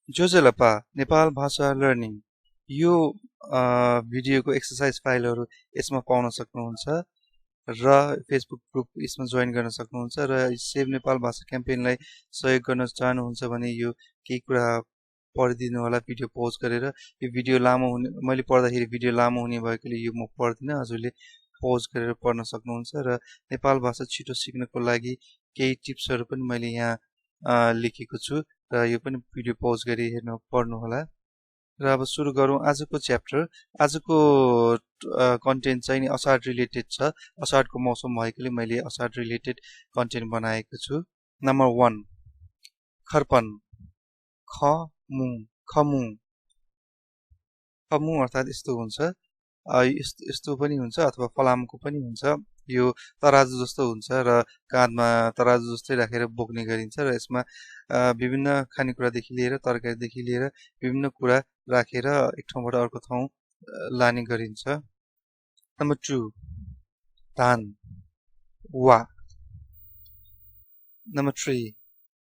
जोजेलपा नेपाल भाषा लर्निङ यो भिडियोको एक्सरसाइज फाइलहरू यसमा पाउन सक्नुहुन्छ र फेसबुक ग्रुप यसमा जोइन गर्न सक्नुहुन्छ र सेभ नेपाल भाषा क्याम्पेनलाई सहयोग गर्न चाहनुहुन्छ भने यो केही कुरा पढिदिनु होला भिडियो पोज गरेर। यो भिडियो लामो हुने मैले पढ्दाखेरि भिडियो लामो हुने भएकोले यो म पढ्दिन, हजुरले पोज गरेर पढ्न सक्नुहुन्छ र नेपाल भाषा छिटो सिक्नको लागि केही टिप्सहरू पनि मैले यहाँ लेखेको छु र यो पनि भिडियो पोज गरी हेर्नु पढ्नु होला। र अब सुरु गरौँ आजको च्याप्टर। आजको कन्टेन्ट चाहिँ नि असाड रिलेटेड छ। असाडको मौसम भएकोले मैले असाड रिलेटेड कन्टेन्ट बनाएको छु। नम्बर 1 खर्पन खमु खमु खमु अर्थात् यस्तो हुन्छ, यस्तो पनि हुन्छ अथवा फलामको पनि हुन्छ। यो तराजु जस्तो हुन्छ र काँधमा तराजु जस्तै राखेर बोक्ने गरिन्छ र यसमा विभिन्न खानेकुरादेखि लिएर तरकारीदेखि लिएर विभिन्न कुरा राखेर एक ठाउँबाट अर्को ठाउँ लाने गरिन्छ। नम्बर 2 धान वा। नम्बर 3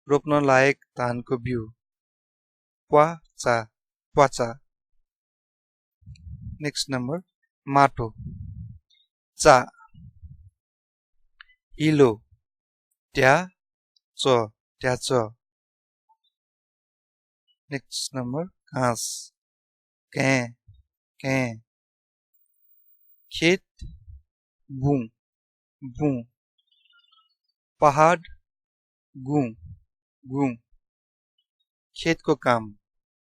रोप्न लायक धानको बिउ प्वाचा। नेक्स्ट नम्बर माटो चा। हिलो ट्याच। नेक्स्ट नम्बर घास कै। खेत बु। पहाड गु। खेतको काम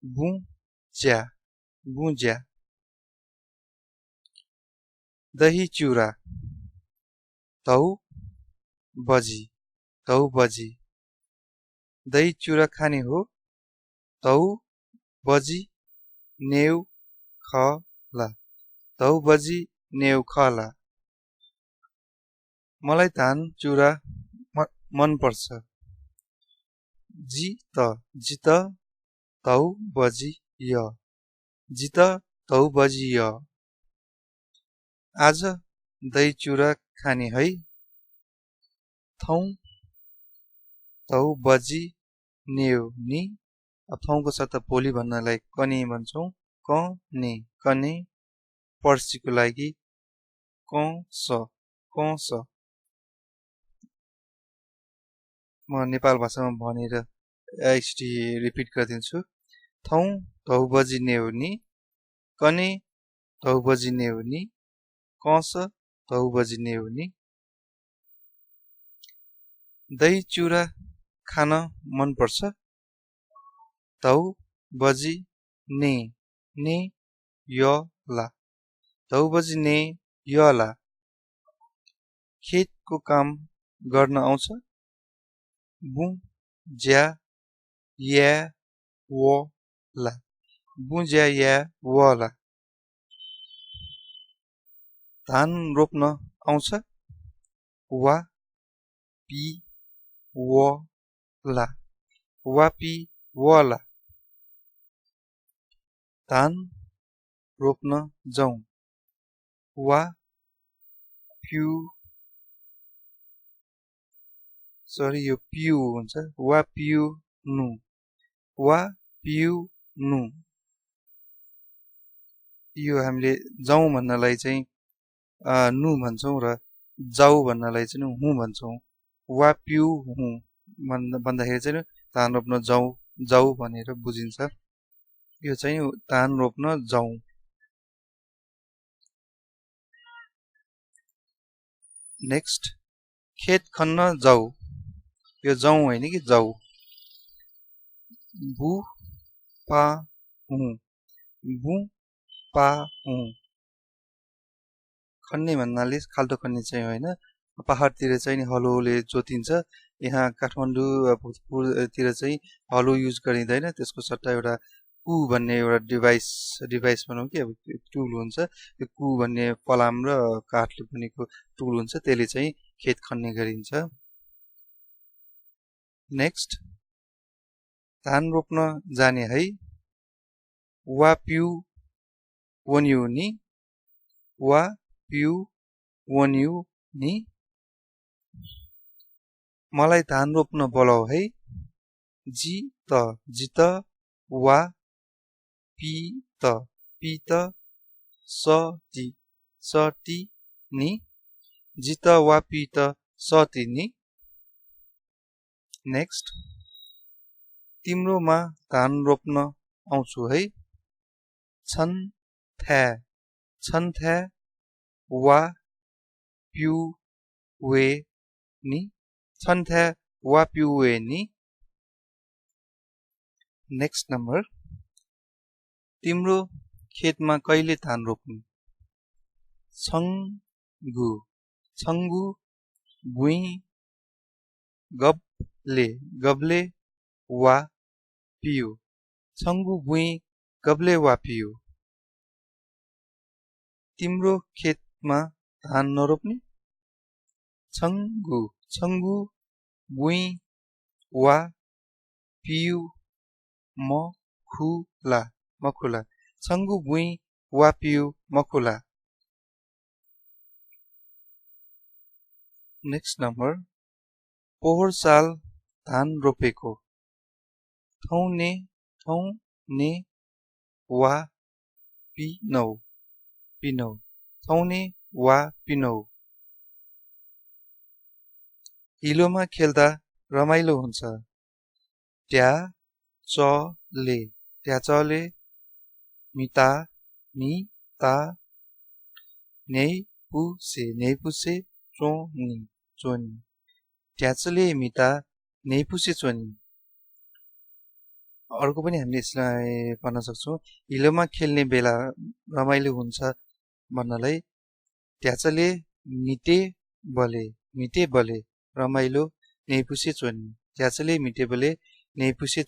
बुज्या। दही चिura तौ बजी। दही चिura खाने हो तौ बजी नेउ खला। मलाई धान चिura मन पर्छ। जित तौ बजी य। आज दही चिura खाने है थौ तौ बजी नेउ नि। अब थौको सट्टा भोलि भन्नलाई कने भन्छौँ कने। पर्सीको लागि कस। म नेपाल भाषामा भनेर एकचोटि रिपिट गरिदिन्छु। थौ तौ बजी नेउ नि, कने तौ बजी नेउ नि, कस तौ बजी नेउ नि। दही चिura खान मन पर्छ तौ बजी ने यला। तौ बजी ने यला। खेतको काम गर्न आउँछ बुज्या वला। धान रोप्न आउँछ वा पी वला। धान रोप्न जाउँ वा यो पिउ हुन्छ वा पिउ नु। यो हामीले जाउँ भन्नलाई चाहिँ नु भन्छौँ र जाउ भन्नलाई चाहिँ हु भन्छौँ। वा पिउ हु भन्दाखेरि चाहिँ धान रोप्न जाउ भनेर बुझिन्छ। यो चाहिँ धान रोप्न जाउँ। नेक्स्ट खेत खन्न जाउ। यो जाउँ होइन कि जाउ। बु पा हु। खन्ने भन्नाले खाल्टो खन्ने चाहिँ होइन। पहाडतिर चाहिँ हलोले जोतिन्छ। यहाँ काठमाडौँ भोजपुरतिर चाहिँ हलो युज गरिँदैन। त्यसको सट्टा एउटा कु भन्ने एउटा डिभाइस भनौँ कि अब टुल हुन्छ। त्यो कु भन्ने फलाम र काठले बनेको टुल हुन्छ, त्यसले चाहिँ खेत खन्ने गरिन्छ। नेक्स्ट धान रोप्न जाने है वा पिउ वन्यु नि। मलाई धान रोप्न बोलाउ है जित वा पित पित सटी नि जित वा पित सटी नि नेक्स्ट तिम्रोमा धान रोप्न आउँछु है छन्थ्या वा पिउवे नि छन्थ्या वा पिउवे नि नेक्स्ट नम्बर तिम्रो खेतमा कहिले धान रोप्नु छङ्गु भुइँ गब्ले वा पियो छङ्गु भुइँ गब्ले वा पियो तिम्रो खेतमा धान नरोप्ने छङ्गु भुइँ वा पिउ मखुला छङ्गु भुइँ वा पिउ मखुला नेक्स्ट नम्बर पोहोर साल धान रोपेको थौने वा पिनौ थौने वा पिनौ हिलोमा खेल्दा रमाइलो हुन्छ ट्याचले मिता नेपुसे चोनी ट्याचले मिता नेपुसे चोनी अर्को पनि हामीले यसलाई भन्न सक्छौँ हिलोमा खेल्ने बेला रमाइलो हुन्छ भन्नलाई ट्याचले मिटे बले रमाइलो नेपुसे चोनी ट्याचले मिटे बले नेपुसे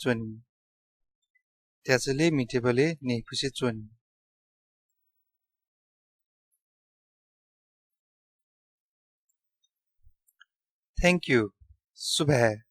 चोनी थ्याङ्क यू सुबह